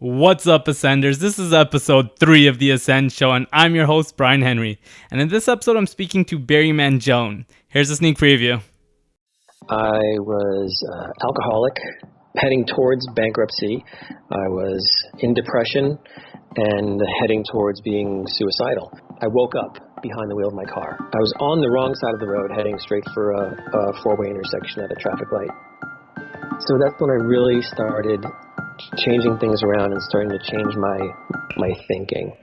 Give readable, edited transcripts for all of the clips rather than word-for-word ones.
What's up, Ascenders? This is episode 3 of The Ascend Show, and I'm your host, Brian Henry. And in this episode, I'm speaking to Barry Mangione. Here's a sneak preview. I was alcoholic, heading towards bankruptcy. I was in depression and heading towards being suicidal. I woke up behind the wheel of my car. I was on the wrong side of the road, heading straight for a four-way intersection at a traffic light. So that's when I really started changing things around and starting to change my thinking.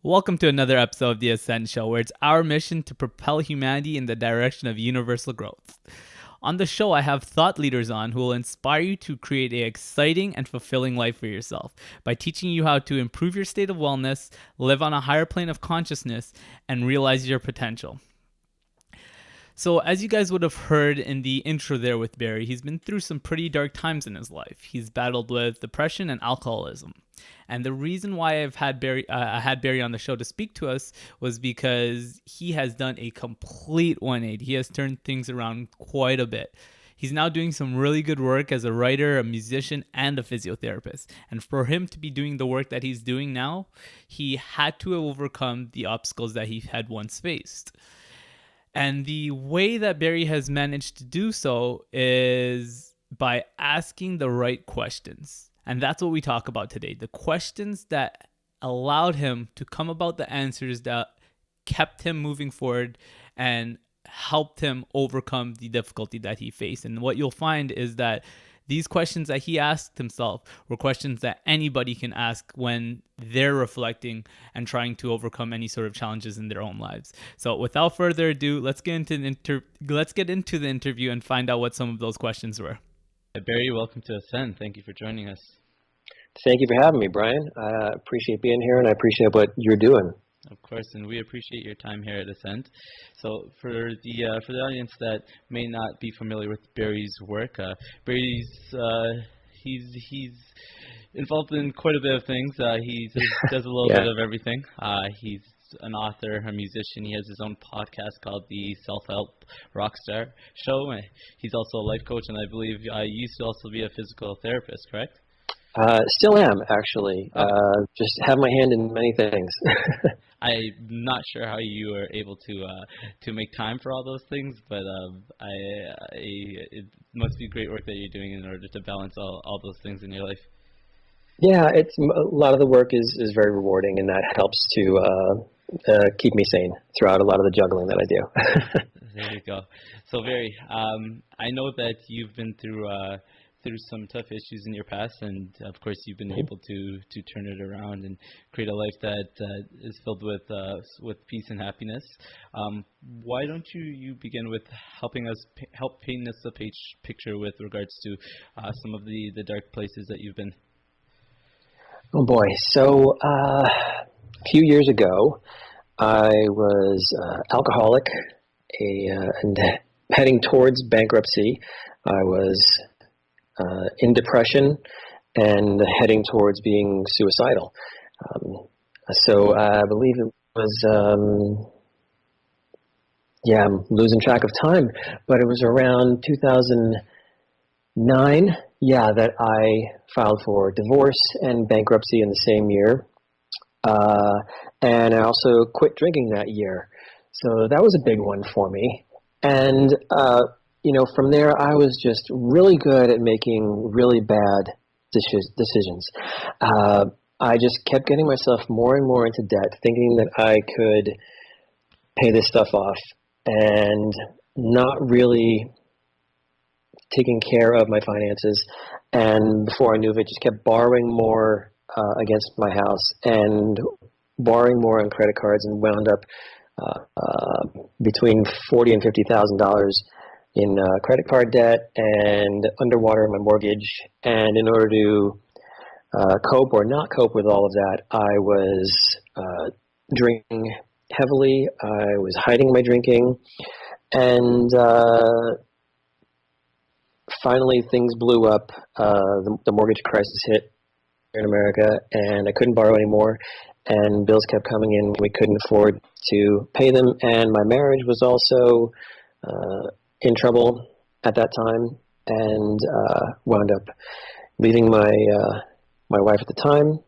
Welcome to another episode of The Ascend Show, where it's our mission to propel humanity in the direction of universal growth. On the show, I have thought leaders on who will inspire you to create an exciting and fulfilling life for yourself by teaching you how to improve your state of wellness, live on a higher plane of consciousness, and realize your potential. So as you guys would have heard in the intro there with Barry, he's been through some pretty dark times in his life. He's battled with depression and alcoholism. And the reason why I had Barry on the show to speak to us was because he has done a complete 180. He has turned things around quite a bit. He's now doing some really good work as a writer, a musician, and a physiotherapist. And for him to be doing the work that he's doing now, he had to overcome the obstacles that he had once faced. And the way that Barry has managed to do so is by asking the right questions. And that's what we talk about today. The questions that allowed him to come about the answers that kept him moving forward and helped him overcome the difficulty that he faced. And what you'll find is that these questions that he asked himself were questions that anybody can ask when they're reflecting and trying to overcome any sort of challenges in their own lives. So without further ado, let's get into the interview and find out what some of those questions were. Barry, welcome to Ascend. Thank you for joining us. Thank you for having me, Brian. I appreciate being here, and I appreciate what you're doing. Of course, and we appreciate your time here at Ascend. So for the audience that may not be familiar with Barry's work, Barry's he's involved in quite a bit of things. He does a little bit of everything. He's an author, a musician. He has his own podcast called the Self-Help Rockstar Show. He's also a life coach, and I believe you used to also be a physical therapist, correct? Still am, actually. Okay. Just have my hand in many things. I'm not sure how you are able to make time for all those things, but it must be great work that you're doing in order to balance all those things in your life. Yeah, a lot of the work is very rewarding, and that helps to keep me sane throughout a lot of the juggling that I do. There you go. So, Barry, I know that you've been through some tough issues in your past, and of course you've been able to turn it around and create a life that is filled with peace and happiness. Why don't you begin with help paint us a picture with regards to some of the dark places that you've been? Oh boy, so a few years ago I was alcoholic and heading towards bankruptcy. I was in depression and heading towards being suicidal. So I believe it was, I'm losing track of time, but it was around 2009, that I filed for divorce and bankruptcy in the same year. And I also quit drinking that year. So that was a big one for me. And from there, I was just really good at making really bad decisions. I just kept getting myself more and more into debt, thinking that I could pay this stuff off and not really taking care of my finances. And before I knew of it, just kept borrowing more against my house and borrowing more on credit cards, and wound up between $40,000 and $50,000 in credit card debt and underwater my mortgage. And in order to cope or not cope with all of that, I was drinking heavily. I was hiding my drinking, and finally things blew up. The mortgage crisis hit here in America, and I couldn't borrow anymore, and bills kept coming in. We couldn't afford to pay them, and my marriage was also in trouble at that time, and wound up leaving my wife at the time,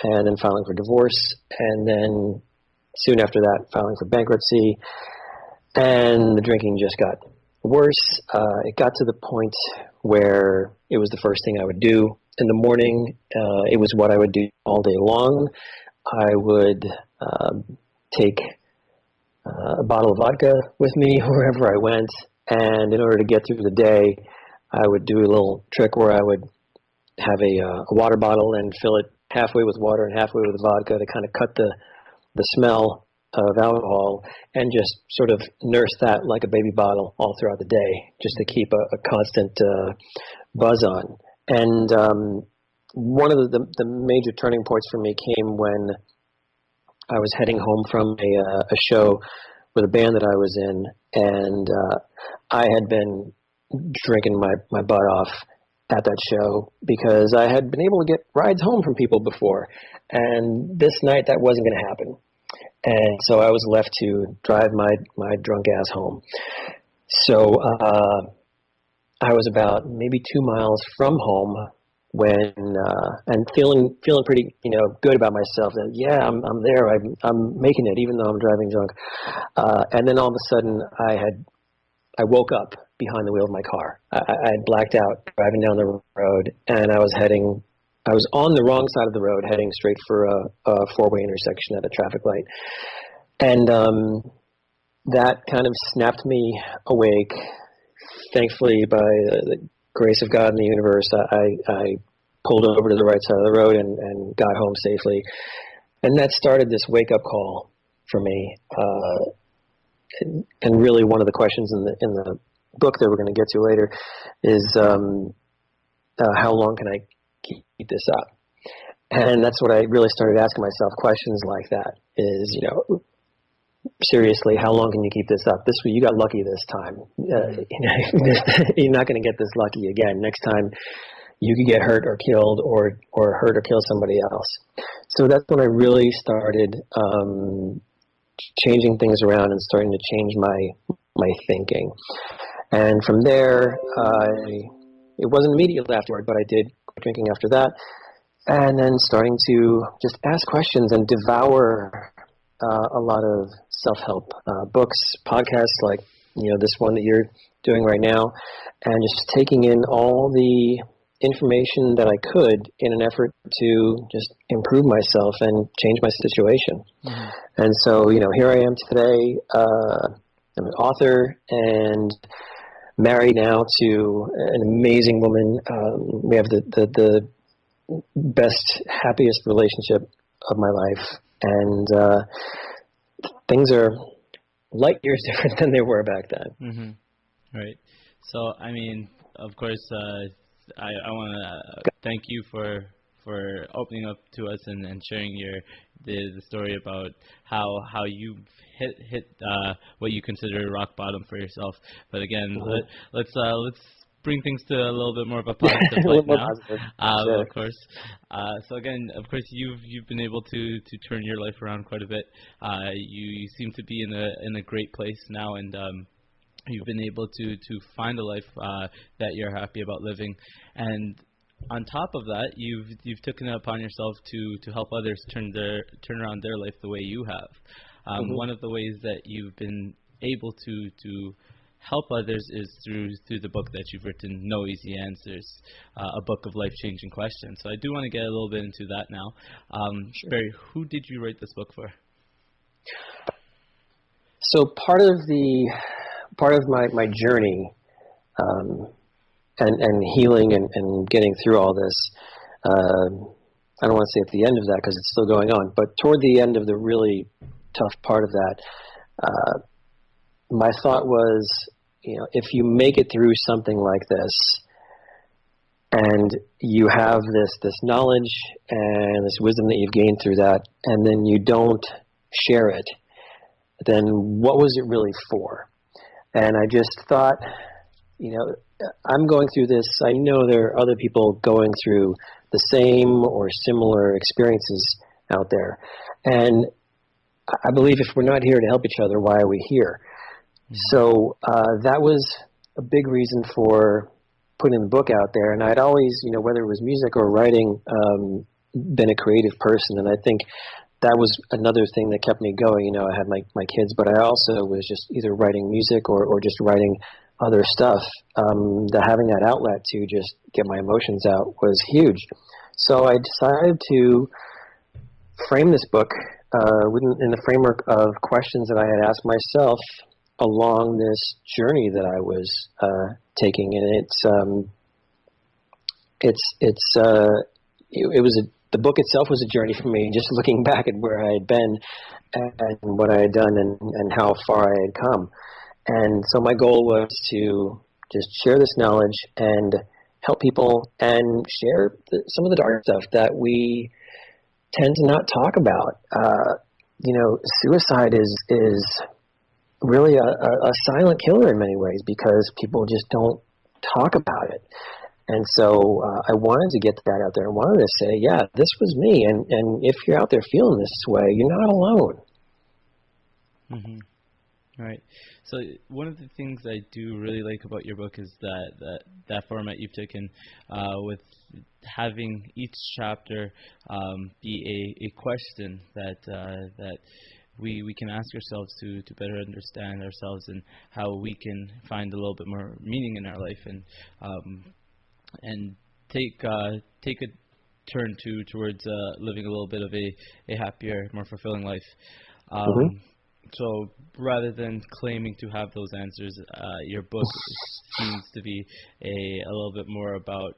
and then filing for divorce, and then soon after that filing for bankruptcy, and the drinking just got worse. It got to the point where it was the first thing I would do in the morning. It was what I would do all day long. I would take a bottle of vodka with me wherever I went, and in order to get through the day, I would do a little trick where I would have a water bottle and fill it halfway with water and halfway with vodka to kind of cut the smell of alcohol, and just sort of nurse that like a baby bottle all throughout the day, just to keep a constant buzz on. And one of the major turning points for me came when I was heading home from a show with a band that I was in, and I had been drinking my butt off at that show because I had been able to get rides home from people before, and this night that wasn't going to happen. And so I was left to drive my drunk ass home. So I was about maybe 2 miles from home when and feeling pretty good about myself, that yeah, I'm there, I'm making it even though I'm driving drunk. And then all of a sudden I woke up behind the wheel of my car. I had blacked out driving down the road, and I was on the wrong side of the road, heading straight for a four-way intersection at a traffic light. And that kind of snapped me awake. Thankfully, by the grace of God and the universe, I pulled over to the right side of the road and got home safely. And that started this wake-up call for me. And really one of the questions in the book that we're going to get to later is how long can I keep this up? And that's what I really started asking myself, questions like that is, seriously, how long can you keep this up? You got lucky this time. You're not going to get this lucky again. Next time you could get hurt or killed or hurt or kill somebody else. So that's when I really started changing things around and starting to change my thinking. And from there, it wasn't immediately afterward, but I did quit drinking after that. And then starting to just ask questions and devour a lot of self-help books, podcasts like this one that you're doing right now, and just taking in all the information that I could in an effort to just improve myself and change my situation. Mm-hmm. And so, here I am today. I'm an author and married now to an amazing woman. We have the best, happiest relationship of my life, and things are light years different than they were back then. Mm-hmm. Right. So, I mean, of course, I want to thank you for opening up to us and sharing the story about how you hit what you consider rock bottom for yourself. But again, mm-hmm. let's bring things to a little bit more of a positive light now. Sure. Of course. So again, of course, you've been able to turn your life around quite a bit. You seem to be in a great place now, and you've been able to find a life that you're happy about living. And on top of that, you've taken it upon yourself to help others turn around their life the way you have. Mm-hmm. One of the ways that you've been able to help others is through the book that you've written, No Easy Answers, a book of life-changing questions. So I do want to get a little bit into that now. Sure. Barry, who did you write this book for? So part of my journey and healing and getting through all this, I don't want to say at the end of that because it's still going on, but toward the end of the really tough part of that, my thought was, if you make it through something like this and you have this knowledge and this wisdom that you've gained through that, and then you don't share it, then what was it really for? And I just thought, I'm going through this. I know there are other people going through the same or similar experiences out there. And I believe if we're not here to help each other, why are we here? Mm-hmm. So that was a big reason for putting the book out there. And I'd always, whether it was music or writing, been a creative person. And I think that was another thing that kept me going. I had my kids, but I also was just either writing music or just writing other stuff. Having that outlet to just get my emotions out was huge. So I decided to frame this book in the framework of questions that I had asked myself along this journey that I was taking. And the book itself was a journey for me, just looking back at where I had been and what I had done and how far I had come. And so my goal was to just share this knowledge and help people and share some of the dark stuff that we tend to not talk about. Suicide is really a silent killer in many ways because people just don't talk about it. And so I wanted to get that out there. I wanted to say, yeah, this was me. And if you're out there feeling this way, you're not alone. Mm-hmm. Right. So one of the things I do really like about your book is that format you've taken with having each chapter be a question that we can ask ourselves to better understand ourselves and how we can find a little bit more meaning in our life and take a turn towards living a little bit of a happier, more fulfilling life. So rather than claiming to have those answers, your book seems to be a little bit more about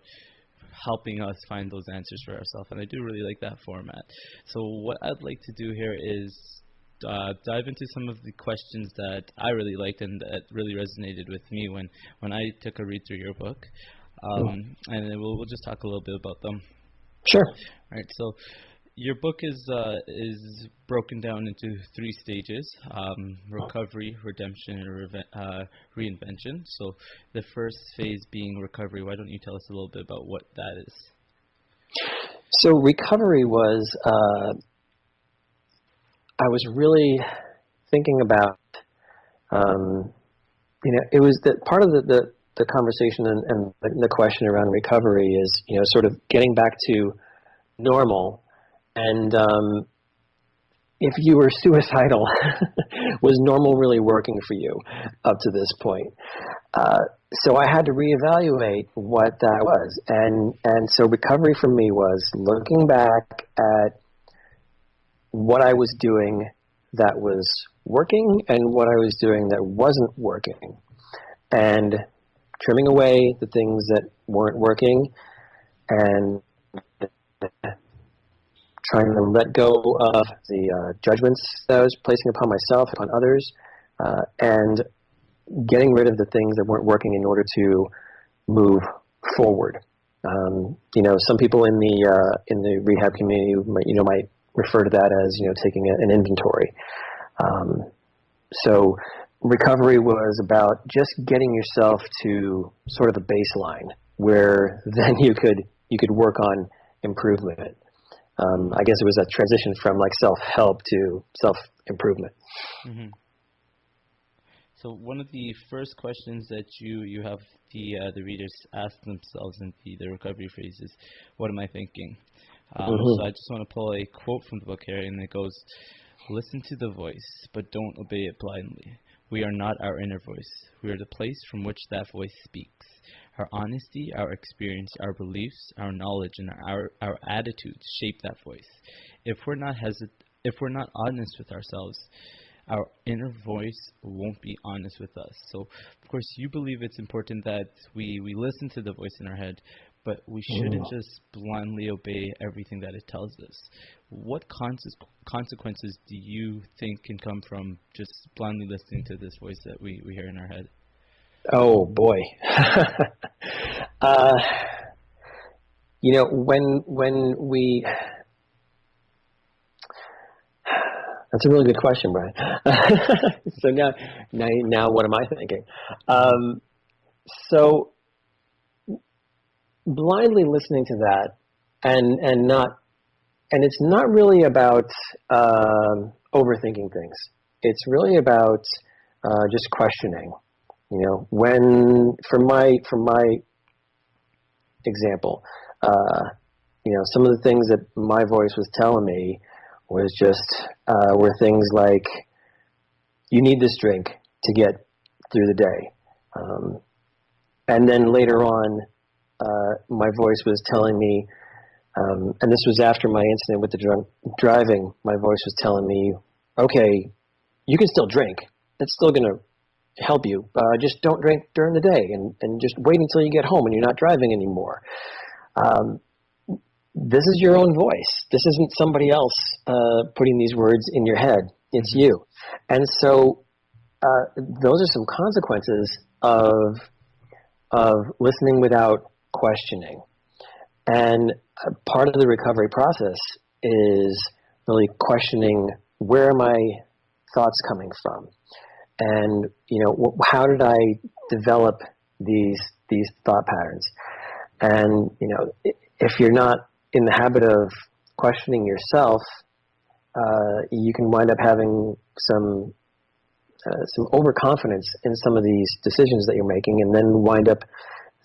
helping us find those answers for ourselves, and I do really like that format. So what I'd like to do here is dive into some of the questions that I really liked and that really resonated with me when I took a read through your book, and then we'll just talk a little bit about them. Sure. All right. So your book is broken down into 3 stages: recovery, redemption, and reinvention. So the first phase being recovery. Why don't you tell us a little bit about what that is? So recovery was, I was really thinking about, it was that part of the conversation and the question around recovery is, sort of getting back to normal. And if you were suicidal, was normal really working for you up to this point? So I had to reevaluate what that was. And so recovery for me was looking back at what I was doing that was working and what I was doing that wasn't working, and trimming away the things that weren't working and trying to let go of the judgments that I was placing upon myself, upon others, and getting rid of the things that weren't working in order to move forward. Some people in the rehab community might refer to that as taking an inventory. So recovery was about just getting yourself to sort of the baseline where then you could work on improvement. I guess it was a transition from like self-help to self-improvement. Mm-hmm. So one of the first questions that you have the readers ask themselves in the recovery phase is, what am I thinking? So I just want to pull a quote from the book here, and it goes, "Listen to the voice, but don't obey it blindly. We are not our inner voice. We are the place from which that voice speaks. Our honesty, our experience, our beliefs, our knowledge, and our attitudes shape that voice. If we're not honest with ourselves, our inner voice won't be honest with us." So, of course, you believe it's important that we listen to the voice in our head, but we shouldn't just blindly obey everything that it tells us. What consequences do you think can come from just blindly listening to this voice that we hear in our head? Oh, boy. when we... That's a really good question, Brian. So now, what am I thinking? Mm-hmm. So blindly listening to that, and not, and it's not really about overthinking things. It's really about just questioning. When for my example, some of the things that my voice was telling me was just were things like, you need this drink to get through the day. And then later on, my voice was telling me, and this was after my incident with the drunk driving, my voice was telling me, okay, you can still drink. It's still going to help you. Just don't drink during the day, and just wait until you get home and you're not driving anymore. This is your own voice. This isn't somebody else putting these words in your head. It's you. And so those are some consequences of listening without questioning. And part of the recovery process is really questioning, where are my thoughts coming from? And, how did I develop these thought patterns? And, if you're not in the habit of questioning yourself, you can wind up having some overconfidence in some of these decisions that you're making, and then wind up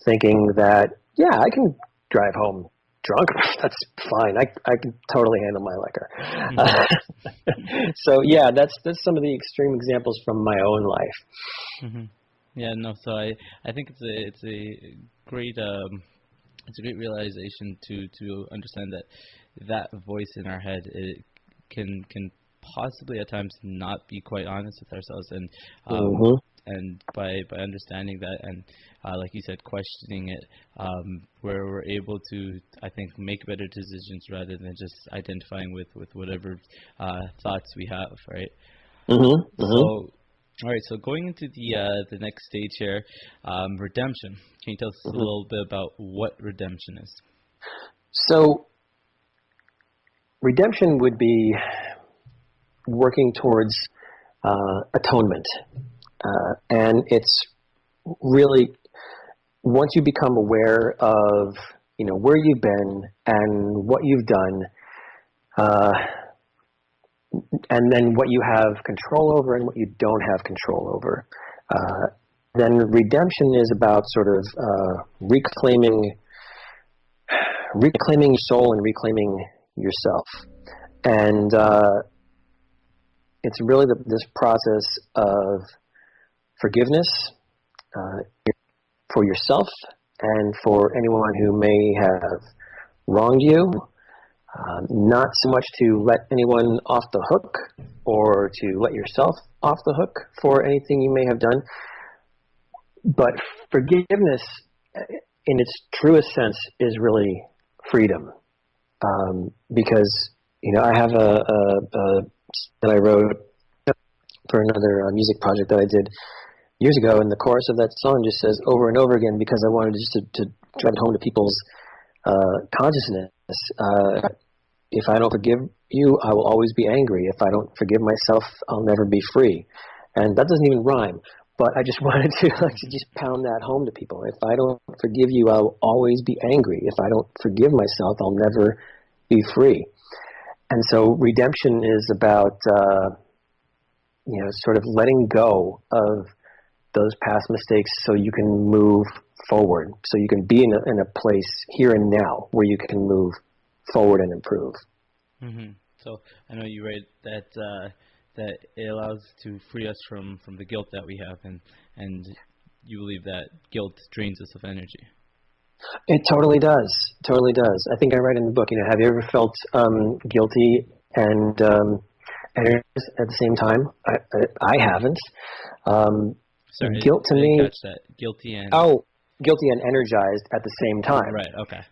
thinking that, yeah, I can drive home drunk. That's fine. I can totally handle my liquor. Mm-hmm. So yeah, that's some of the extreme examples from my own life. Mm-hmm. Yeah, no. So I think it's a great realization to understand that voice in our head, it can possibly at times not be quite honest with ourselves, and and by understanding that, and like you said, questioning it, where we're able to, I think, make better decisions rather than just identifying with whatever thoughts we have, right? So, all right, so going into the next stage here, redemption. Can you tell us a little bit about what redemption is? So redemption would be working towards atonement. And it's really, once you become aware of, where you've been and what you've done, and then what you have control over and what you don't have control over, then redemption is about sort of reclaiming your soul and reclaiming yourself. And it's really this process of forgiveness for yourself and for anyone who may have wronged you. Not so much to let anyone off the hook or to let yourself off the hook for anything you may have done, but forgiveness in its truest sense is really freedom. Because, I have a that I wrote for another music project that I did years ago, and the chorus of that song just says over and over again, because I wanted just to drive it home to people's consciousness. If I don't forgive you, I will always be angry. If I don't forgive myself, I'll never be free. And that doesn't even rhyme, but I just wanted to just pound that home to people. If I don't forgive you, I'll always be angry. If I don't forgive myself, I'll never be free. And so redemption is about, sort of letting go of those past mistakes so you can move forward, so you can be in a place here and now where you can move forward and improve. Mm-hmm. So I know you write that that it allows to free us from the guilt that we have, and you believe that guilt drains us of energy. It totally does. Totally does. I think I write in the book, have you ever felt guilty and energized at the same time? I haven't. Sorry, guilt to I didn't me. catch that. Guilty and... Oh, guilty and energized at the same time. Right. Okay.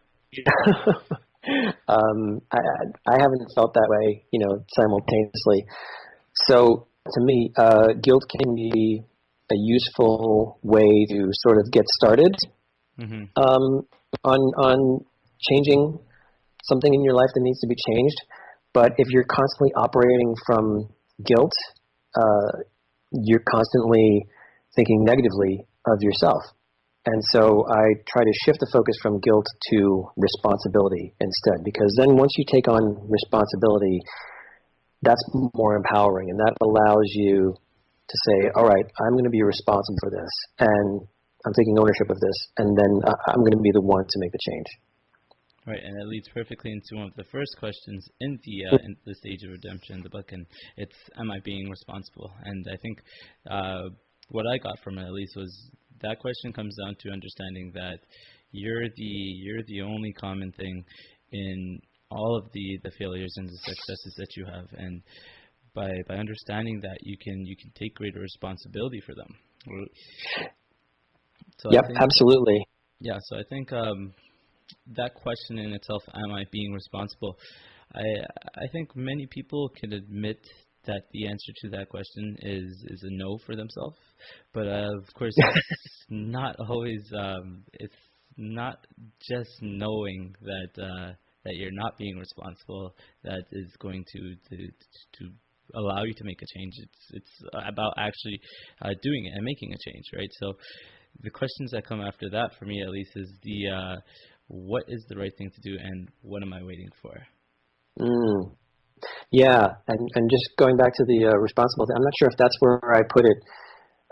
I haven't felt that way, simultaneously. So to me, guilt can be a useful way to sort of get started on changing something in your life that needs to be changed. But if you're constantly operating from guilt, you're constantly thinking negatively of yourself. And so I try to shift the focus from guilt to responsibility instead, because then once you take on responsibility, that's more empowering, and that allows you to say, all right, I'm going to be responsible for this, and I'm taking ownership of this, and then I'm going to be the one to make the change. Right, and it leads perfectly into one of the first questions in the stage of redemption in the book, and it's, am I being responsible? And I think what I got from it, at least, was that question comes down to understanding that you're the only common thing in all of the failures and the successes that you have, and by understanding that, you can take greater responsibility for them. So yep, absolutely. Yeah, so I think that question in itself, am I being responsible? I think many people can admit that the answer to that question is a no for themselves, but of course it's not always. It's not just knowing that you're not being responsible that is going to allow you to make a change. It's about actually doing it and making a change, right? So the questions that come after that, for me at least, is the what is the right thing to do and what am I waiting for? Yeah, and just going back to the responsibility, I'm not sure if that's where I put it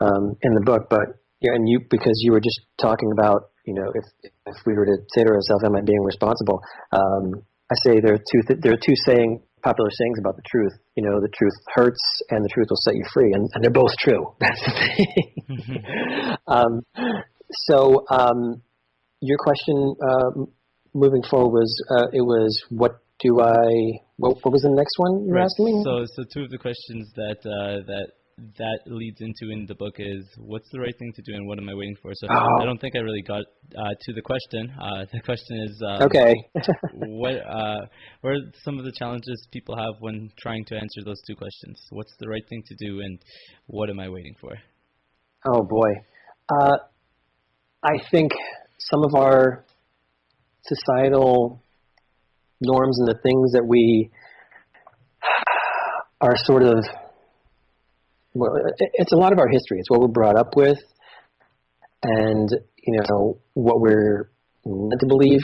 in the book, but yeah, and because you were just talking about, if we were to say to ourselves, am I being responsible? I say there are two popular sayings about the truth. The truth hurts and the truth will set you free, and they're both true. That's the thing. So your question moving forward was what was the next one you were asking me? So two of the questions that leads into in the book is, what's the right thing to do and what am I waiting for? So I don't think I really got to the question. The question is, okay. what are some of the challenges people have when trying to answer those two questions? What's the right thing to do and what am I waiting for? Oh boy. I think some of our societal norms and the things that we are sort of, well, it's a lot of our history. It's what we're brought up with, and what we're meant to believe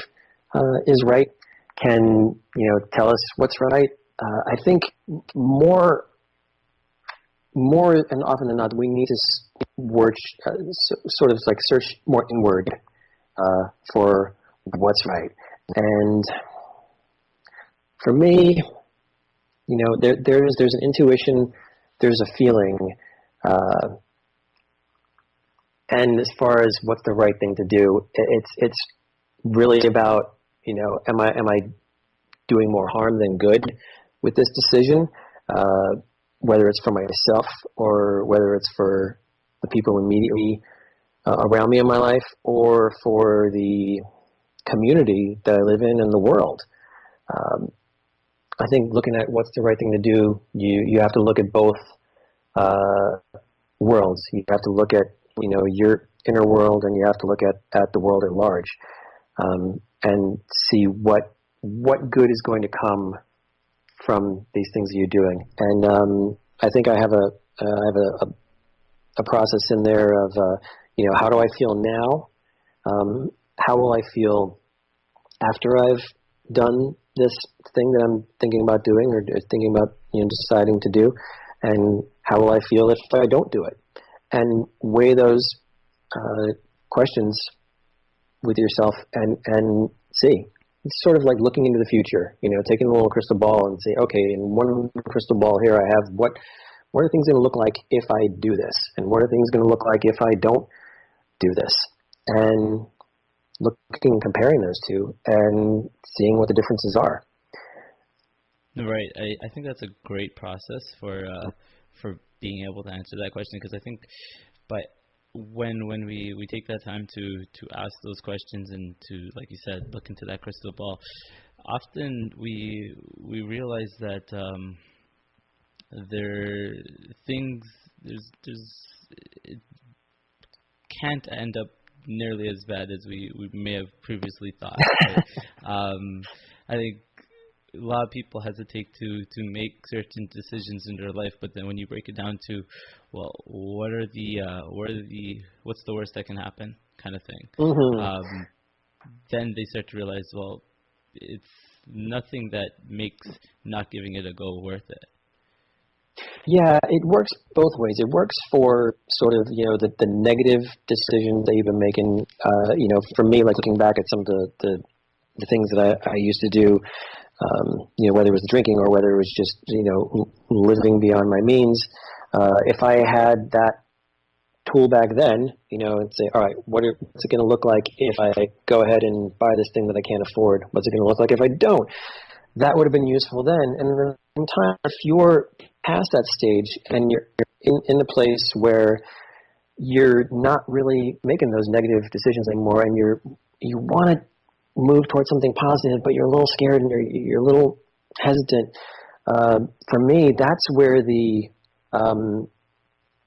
is right can tell us what's right. I think more and often than not, we need to sort of like search more inward for what's right. And for me, there's an intuition, there's a feeling, and as far as what's the right thing to do, it's really about am I doing more harm than good with this decision, whether it's for myself or whether it's for the people immediately around me in my life or for the community that I live in and the world. I think looking at what's the right thing to do, you have to look at both worlds. You have to look at your inner world, and you have to look at the world at large, and see what good is going to come from these things that you're doing. And I think I have a process in there of how do I feel now? How will I feel after I've done this thing that I'm thinking about doing or thinking about deciding to do, and how will I feel if I don't do it? And weigh those questions with yourself and see. It's sort of like looking into the future, taking a little crystal ball and say, okay, in one crystal ball here I have what are things going to look like if I do this, and what are things going to look like if I don't do this, and looking and comparing those two and seeing what the differences are. Right. I think that's a great process for being able to answer that question, because I think when we take that time to ask those questions and to, like you said, look into that crystal ball, often we realize that it can't end up nearly as bad as we may have previously thought. Right? I think a lot of people hesitate to make certain decisions in their life, but then when you break it down to, well, what's the worst that can happen, kind of thing, Hmm. then they start to realize, well, it's nothing that makes not giving it a go worth it. Yeah, it works both ways. It works for sort of, the negative decisions that you've been making. For me, like looking back at some of the things that I used to do, whether it was drinking or whether it was just, living beyond my means. If I had that tool back then, and say, all right, what's it going to look like if I go ahead and buy this thing that I can't afford? What's it going to look like if I don't? That would have been useful then. And in the same time, if you're past that stage and you're in a place where you're not really making those negative decisions anymore, and you want to move towards something positive, but you're a little scared and you're a little hesitant. For me, that's where the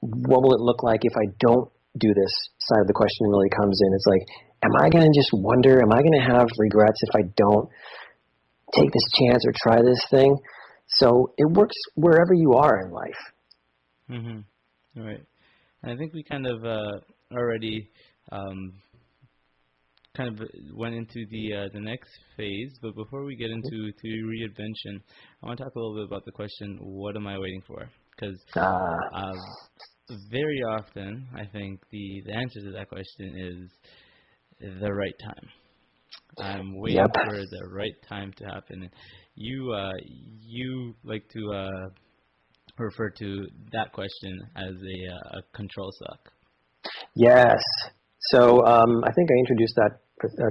what will it look like if I don't do this side of the question really comes in. It's like, am I going to just wonder? Am I going to have regrets if I don't take this chance or try this thing? So it works wherever you are in life. Mm-hmm. Right. And I think we kind of already kind of went into the next phase, but before we get into reinvention, I want to talk a little bit about the question, what am I waiting for? Because very often, I think the answer to that question is the right time. I'm waiting Yep. for the right time to happen. You like to refer to that question as a control suck. Yes. So I think I introduced that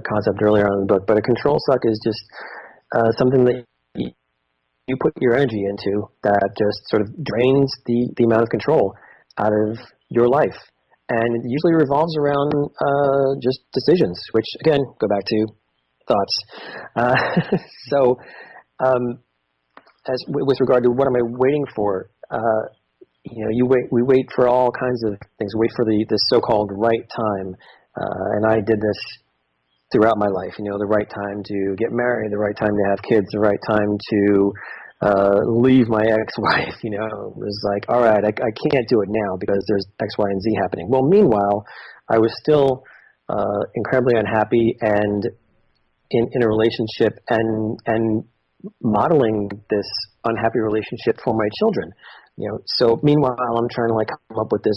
concept earlier on in the book, but a control suck is just something that you put your energy into that just sort of drains the amount of control out of your life. And it usually revolves around just decisions, which, again, go back to thoughts. So with regard to what am I waiting for, we wait for all kinds of things. We wait for the so-called right time. And I did this throughout my life, the right time to get married, the right time to have kids, the right time to leave my ex-wife. It was like, all right, I can't do it now because there's X, Y, and Z happening. Well, meanwhile, I was still incredibly unhappy and in a relationship and modeling this unhappy relationship for my children. So meanwhile, I'm trying to come up with this,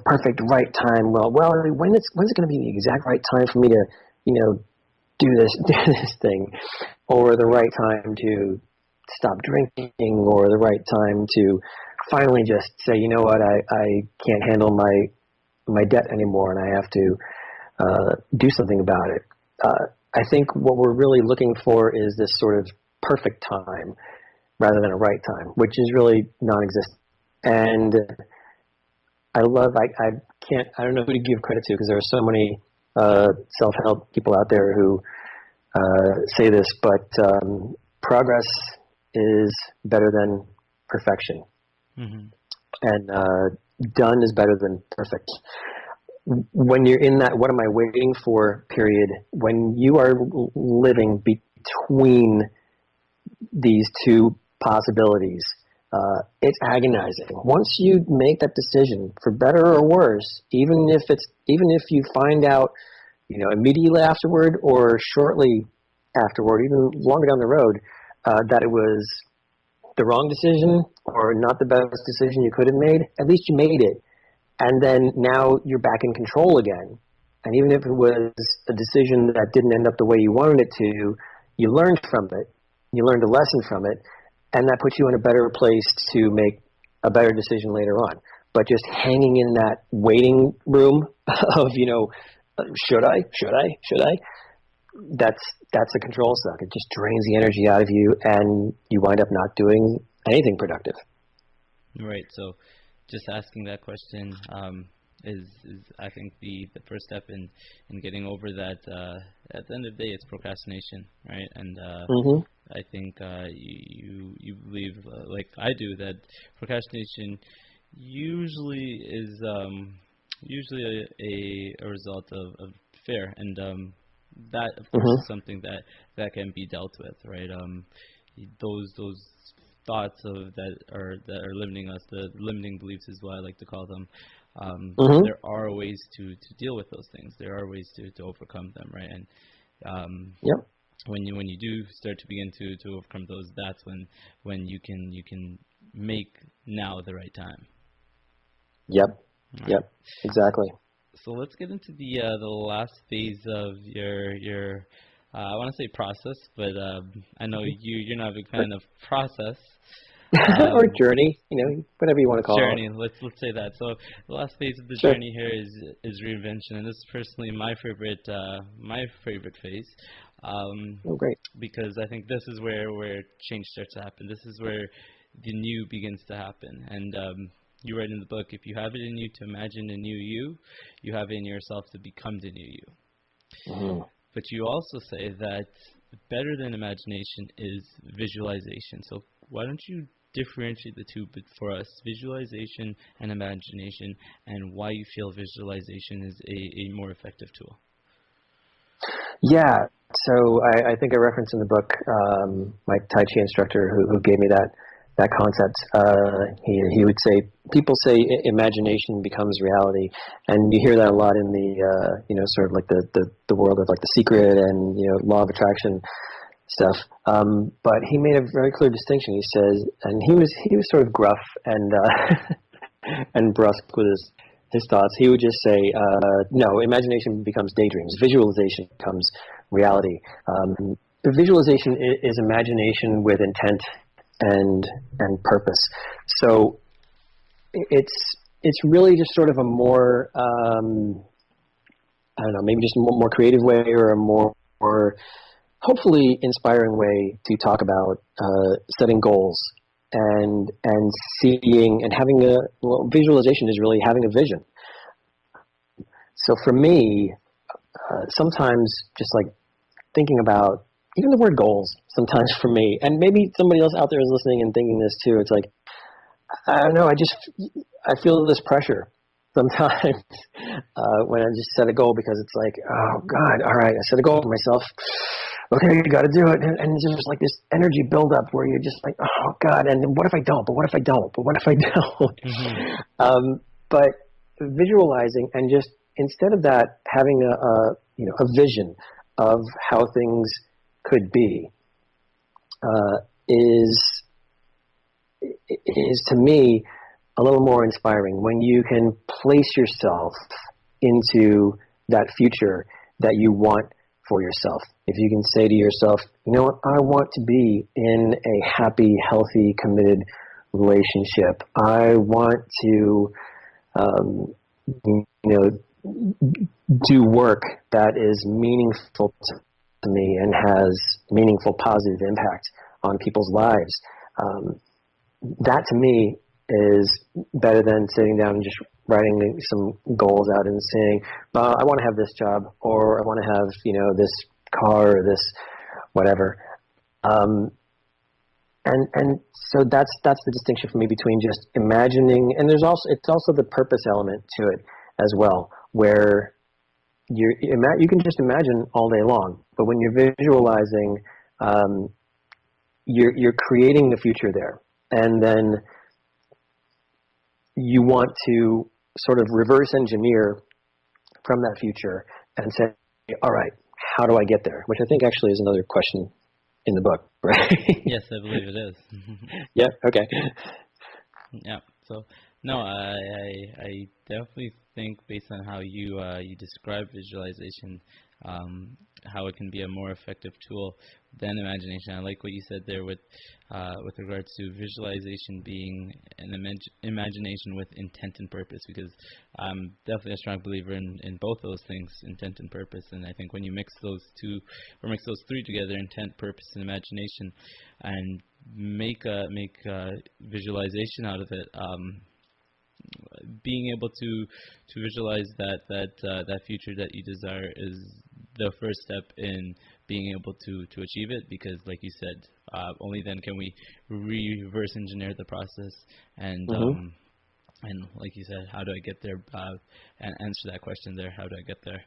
perfect right time. Well, when's it going to be the exact right time for me to, do this thing, or the right time to stop drinking, or the right time to finally just say, you know what, I can't handle my debt anymore, and I have to do something about it. I think what we're really looking for is this sort of perfect time rather than a right time, which is really non-existent. And I don't know who to give credit to, because there are so many self-help people out there who say this, but progress is better than perfection. Mm-hmm. And done is better than perfect. When you're in that what am I waiting for period, when you are living between these two possibilities, it's agonizing. Once you make that decision, for better or worse, even if you find out, immediately afterward or shortly afterward, even longer down the road, that it was the wrong decision or not the best decision you could have made, at least you made it. And then now you're back in control again. And even if it was a decision that didn't end up the way you wanted it to, you learned from it. You learned a lesson from it. And that puts you in a better place to make a better decision later on. But just hanging in that waiting room of, should I? That's a control suck. It just drains the energy out of you, and you wind up not doing anything productive. Right. So just asking that question is I think the first step in getting over that. At the end of the day, it's procrastination, right? And I think you believe, like I do, that procrastination usually is usually a result of fear, and that of course Mm-hmm. is something that can be dealt with, right? Those thoughts of that are limiting us, the limiting beliefs is what I like to call them. Mm-hmm. There are ways to deal with those things. There are ways to overcome them, right? And Yep. when you do start to begin to overcome those, that's when you can make now the right time. Yep. All right. Yep. Exactly. So let's get into the last phase of your I want to say process, but I know you're not a big fan of process. Or Um, journey, whatever you want to call it. Journey. Let's say that. So the last phase of the Sure. journey here is reinvention, and this is personally my favorite phase, Oh, great. because I think this is where change starts to happen. This is where the new begins to happen, and you write in the book, if you have it in you to imagine a new you, you have it in yourself to become the new you. Mm-hmm. But you also say that better than imagination is visualization. So why don't you differentiate the two bit for us, visualization and imagination, and why you feel visualization is a more effective tool? Yeah. So I think I referenced in the book my Tai Chi instructor who gave me that concept. He would say, people say imagination becomes reality, and you hear that a lot in the sort of like the world of like The Secret and law of attraction stuff. But he made a very clear distinction. He says, and he was sort of gruff and and brusque with his thoughts. He would just say, no, imagination becomes daydreams. Visualization becomes reality. The visualization is imagination with intent and purpose. So it's really just sort of a more I don't know, maybe just a more creative way, or a more hopefully inspiring way to talk about setting goals and seeing and having visualization is really having a vision. So for me, sometimes just like thinking about even the word goals, sometimes for me, and maybe somebody else out there is listening and thinking this too, it's like, I don't know, I feel this pressure sometimes when I just set a goal, because it's like, oh God, all right, I set a goal for myself. Okay, you got to do it. And it's just like this energy buildup where you're just like, oh God, and what if I don't? But what if I don't? But what if I don't? Mm-hmm. But visualizing, and just instead of that, having a vision of how things could be is to me a little more inspiring when you can place yourself into that future that you want for yourself. If you can say to yourself, you know what, I want to be in a happy, healthy, committed relationship. I want to, do work that is meaningful to me and has meaningful, positive impact on people's lives. That to me is better than sitting down and just writing some goals out and saying, I want to have this job, or I want to have, this car, or this whatever. And so that's the distinction for me between just imagining, and it's also the purpose element to it as well, where you can just imagine all day long, but when you're visualizing, you're creating the future there, and then you want to sort of reverse engineer from that future and say, all right, how do I get there? Which I think actually is another question in the book, right? Yes, I believe it is. Yeah. Okay. Yeah. So no, I definitely think, based on how you describe visualization, how it can be a more effective tool than imagination. I like what you said there with regards to visualization being an imagination with intent and purpose, because I'm definitely a strong believer in both those things, intent and purpose. And I think when you mix those two, or mix those three together, intent, purpose, and imagination, and make visualization out of it, being able to visualize that future that you desire is the first step in being able to achieve it, because like you said, only then can we reverse engineer the process and and like you said, how do I get there, and answer that question there, how do I get there.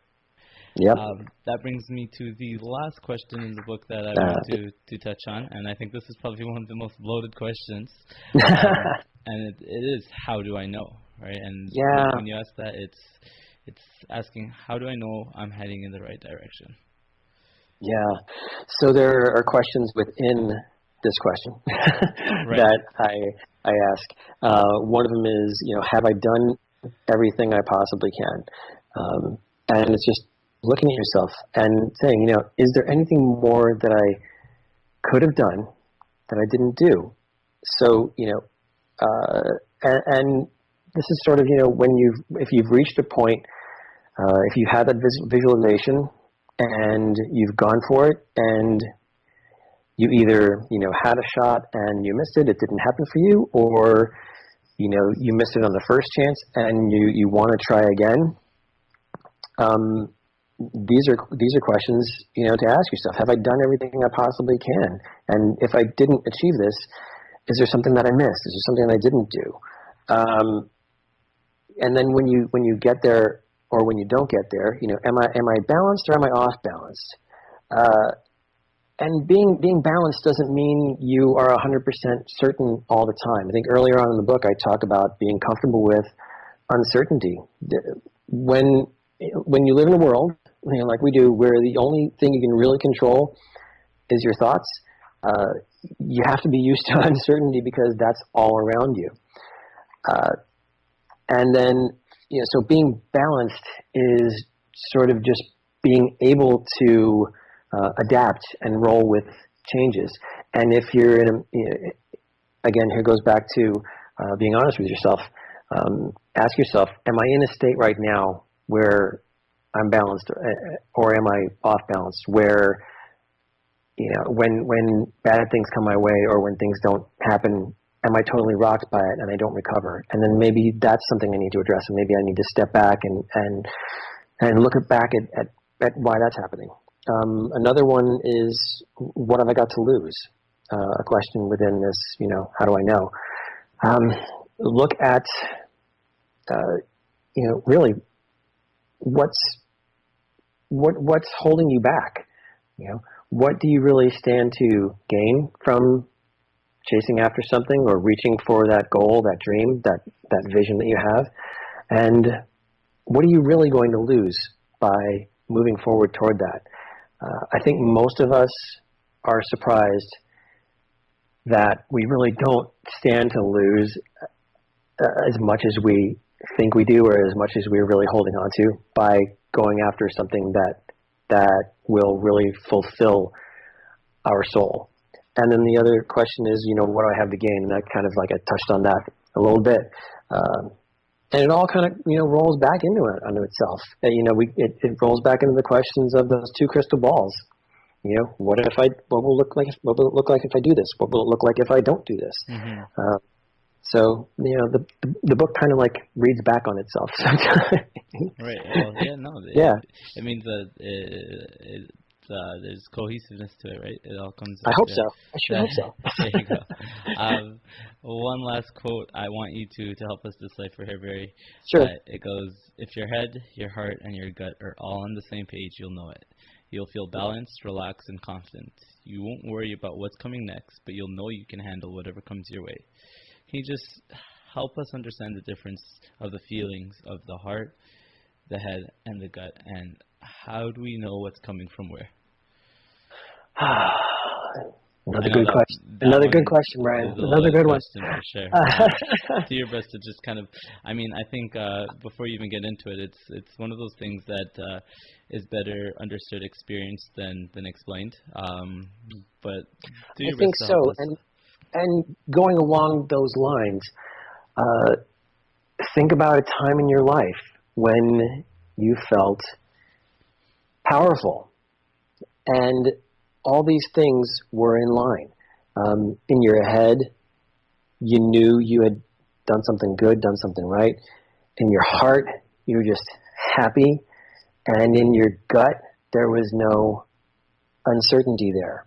Yep. That brings me to the last question in the book that I want to touch on, and I think this is probably one of the most loaded questions. And it is, how do I know, right? And when you ask that, it's asking, how do I know I'm heading in the right direction? Yeah. So there are questions within this question that I ask. One of them is, have I done everything I possibly can? And it's just looking at yourself and saying, is there anything more that I could have done that I didn't do? So, and this is sort of, if you've reached a point, if you had that visualization and you've gone for it, and you either, had a shot and you missed it didn't happen for you, or, you missed it on the first chance and you want to try again. These are questions, to ask yourself. Have I done everything I possibly can? And if I didn't achieve this, is there something that I missed? Is there something that I didn't do? And then when you get there, or when you don't get there, am I balanced or am I off balanced? And being balanced doesn't mean you are 100% certain all the time. I think earlier on in the book I talk about being comfortable with uncertainty. When you live in a world, like we do, where the only thing you can really control is your thoughts, you have to be used to uncertainty because that's all around you. And then, so being balanced is sort of just being able to adapt and roll with changes. And if you're again, here goes back to being honest with yourself. Ask yourself, am I in a state right now where I'm balanced, or am I off balance, where, when bad things come my way, or when things don't happen, am I totally rocked by it and I don't recover? And then maybe that's something I need to address, and maybe I need to step back and look back at why that's happening. Another one is, what have I got to lose? A question within this, how do I know? Look at, really, what's holding you back? What do you really stand to gain from chasing after something, or reaching for that goal, that dream, that vision that you have? And what are you really going to lose by moving forward toward that? I think most of us are surprised that we really don't stand to lose as much as we think we do, or as much as we're really holding on to, by going after something that will really fulfill our soul. And then the other question is, what do I have to gain? And I kind of, I touched on that a little bit. And it all kind of, rolls back into itself. It rolls back into the questions of those two crystal balls. What will it look like if I do this? What will it look like if I don't do this? Mm-hmm. So, the book kind of reads back on itself sometimes. Right. Well, yeah, no. It means that there's cohesiveness to it, right? It all comes. I hope so. I sure hope so. There you go. One last quote I want you to help us decipher here, Barry. Sure. It goes, if your head, your heart, and your gut are all on the same page, you'll know it. You'll feel balanced, relaxed, and confident. You won't worry about what's coming next, but you'll know you can handle whatever comes your way. Can you just help us understand the difference of the feelings of the heart, the head, and the gut, and how do we know what's coming from where? Another good question. Another good question, Brian. Another good one. For sure. Do your best to just kind of, I think before you even get into it, it's one of those things that is better understood, experienced than explained. But do your best to help us. And going along those lines, think about a time in your life when you felt powerful, and all these things were in line. In your head, you knew you had done something good, done something right. In your heart, you were just happy. And in your gut, there was no uncertainty there.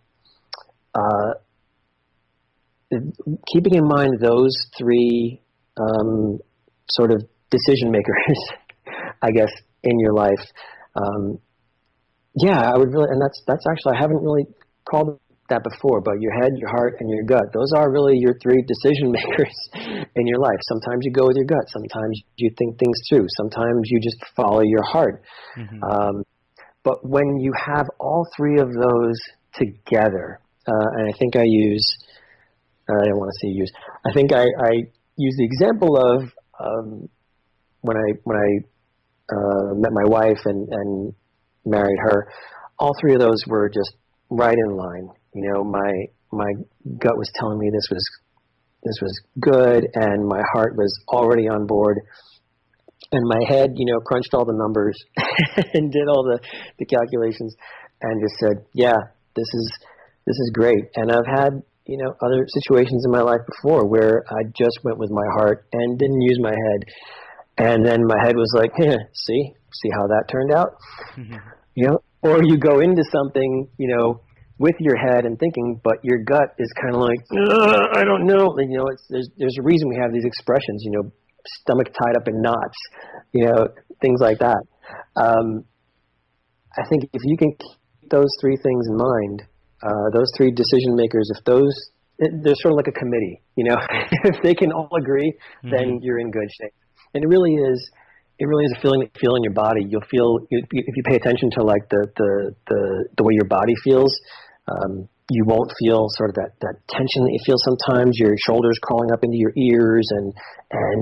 Keeping in mind those three sort of decision makers, I guess, in your life, Yeah, I would really, and that's actually, I haven't really called it that before, but your head, your heart, and your gut, those are really your three decision makers in your life. Sometimes you go with your gut, sometimes you think things through, sometimes you just follow your heart. Hmm. But when you have all three of those together, and I think I don't want to say use, I think I use the example of when I met my wife and married her. All three of those were just right in line. You know, my gut was telling me this was good, and my heart was already on board, and my head, you know, crunched all the numbers and did all the calculations, and just said, yeah, this is great. And I've had, you know, other situations in my life before where I just went with my heart and didn't use my head, and then my head was like, see how that turned out, Hmm. you know. Or you go into something, you know, with your head and thinking, but your gut is kind of like, I don't know. And, you know, there's a reason we have these expressions, you know, stomach tied up in knots, you know, things like that. Um, I think if you can keep those three things in mind, those three decision makers, if those, they're sort of like a committee, you know, if they can all agree, Hmm. then you're in good shape. And it really is a feeling that you feel in your body. You'll feel, if you pay attention to like the way your body feels, you won't feel sort of that tension that you feel sometimes, your shoulders crawling up into your ears, and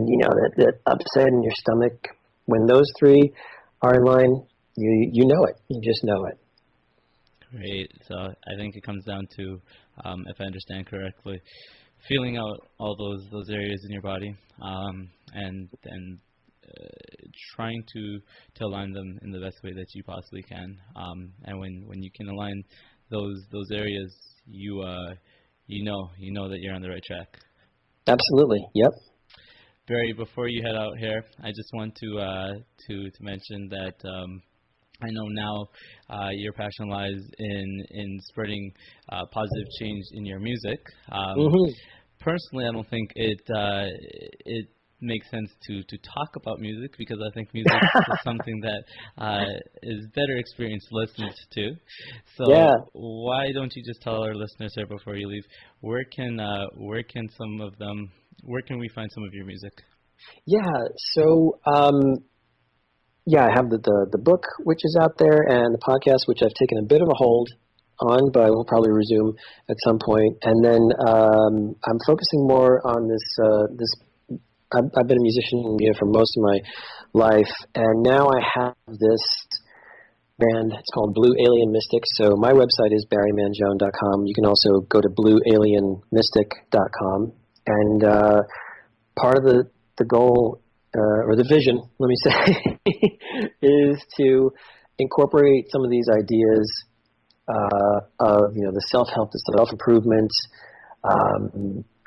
you know, that upset in your stomach. When those three are in line, you know it. You just know it. Great. So I think it comes down to, if I understand correctly, feeling out all those areas in your body, and trying to align them in the best way that you possibly can. And when you can align those areas, you know that you're on the right track. Absolutely. Yep. Barry, before you head out here, I just want to mention that I know now your passion lies in spreading positive change in your music. Hmm. Personally, I don't think it makes sense to talk about music, because I think music is something that is better experienced listened to. Yeah. So why don't you just tell our listeners here before you leave, where can some of them where can we find some of your music? Yeah. So, yeah, I have the book, which is out there, and the podcast, which I've taken a bit of a hold on, but I will probably resume at some point. And then I'm focusing more on this. I've been a musician, you know, for most of my life, and now I have this band. It's called Blue Alien Mystic. So my website is barrymangione.com. You can also go to bluealienmystic.com, and part of the goal, or the vision, let me say, is to incorporate some of these ideas of, you know, the self-help, the self-improvement,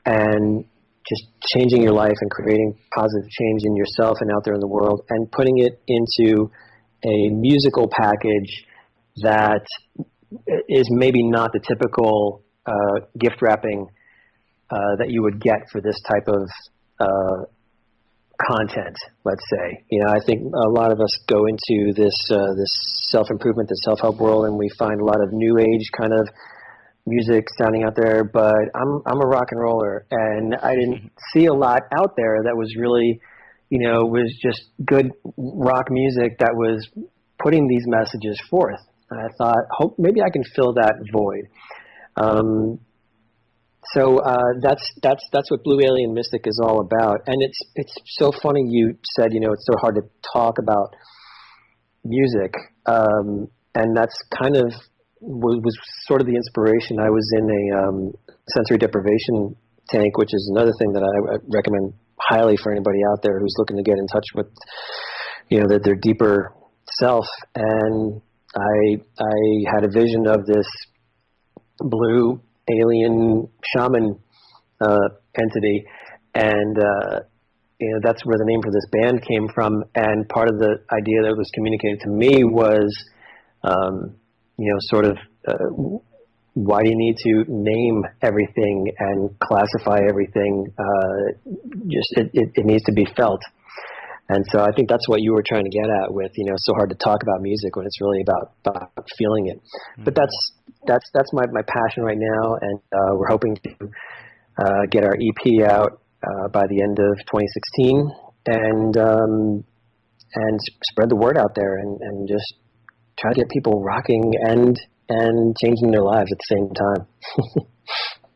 and just changing your life and creating positive change in yourself and out there in the world, and putting it into a musical package that is maybe not the typical gift wrapping that you would get for this type of content, let's say. You know, I think a lot of us go into this self-improvement, this self-help world, and we find a lot of new age kind of music sounding out there, but I'm a rock and roller, and I didn't see a lot out there that was really, you know, was just good rock music that was putting these messages forth. And I thought, hope maybe I can fill that void. So that's what Blue Alien Mystic is all about. And it's so funny you said, you know, it's so hard to talk about music, and that's kind of was sort of the inspiration. I was in a sensory deprivation tank, which is another thing that I recommend highly for anybody out there who's looking to get in touch with, you know, their deeper self. And I had a vision of this blue alien shaman entity, and you know, that's where the name for this band came from. And part of the idea that was communicated to me was, you know, sort of, why do you need to name everything and classify everything? Just it needs to be felt. And so I think that's what you were trying to get at with, so hard to talk about music when it's really about feeling it. But that's my passion right now, and we're hoping to get our EP out by the end of 2016, and spread the word out there, and just try to get people rocking and changing their lives at the same time.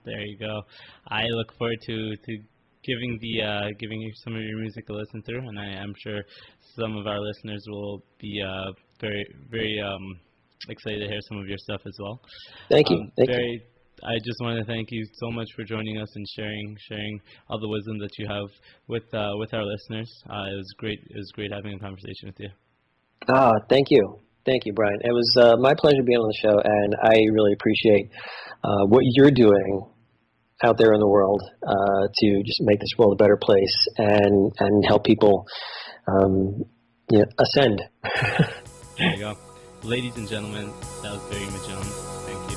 There you go. I look forward to giving you some of your music to listen through, and I'm sure some of our listeners will be very, very excited to hear some of your stuff as well. Thank you. I just want to thank you so much for joining us and sharing all the wisdom that you have with our listeners. It was great having a conversation with you. Thank you, Brian. It was my pleasure being on the show, and I really appreciate what you're doing out there in the world to just make this world a better place and help people ascend. There you go. Ladies and gentlemen, that was Barry Mangione. Thank you.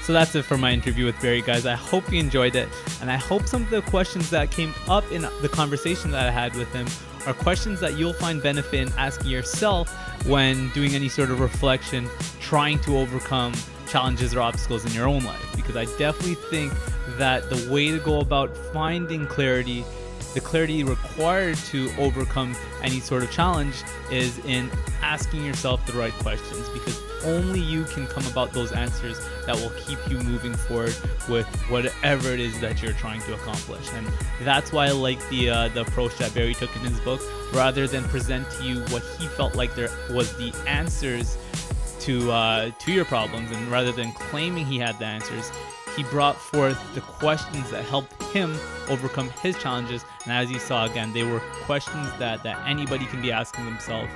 So that's it for my interview with Barry, guys. I hope you enjoyed it, and I hope some of the questions that came up in the conversation that I had with him are questions that you'll find benefit in asking yourself when doing any sort of reflection, trying to overcome challenges or obstacles in your own life. Because I definitely think that the way to go about finding clarity, the clarity required to overcome any sort of challenge, is in asking yourself the right questions, because only you can come about those answers that will keep you moving forward with whatever it is that you're trying to accomplish. And that's why I like the approach that Barry took in his book. Rather than present to you what he felt like there was the answers to your problems, and rather than claiming he had the answers, he brought forth the questions that helped him overcome his challenges. And as you saw, again, they were questions that anybody can be asking themselves.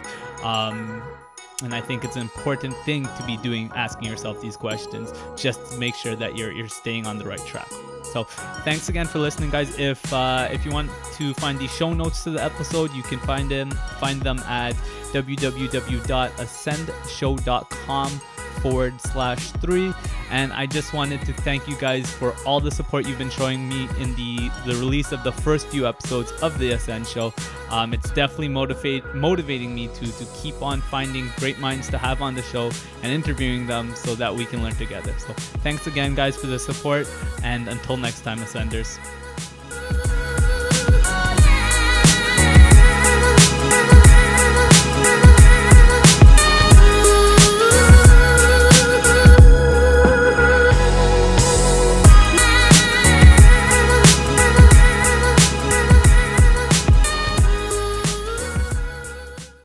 And I think it's an important thing to be doing, asking yourself these questions, just to make sure that you're staying on the right track. So thanks again for listening, guys. If you want to find the show notes to the episode, you can find them at www.ascendshow.com/3. And I just wanted to thank you guys for all the support you've been showing me in the release of the first few episodes of the Ascend Show. It's definitely motivating me to keep on finding great minds to have on the show and interviewing them so that we can learn together. So thanks again, guys, for the support, and until next time, Ascenders.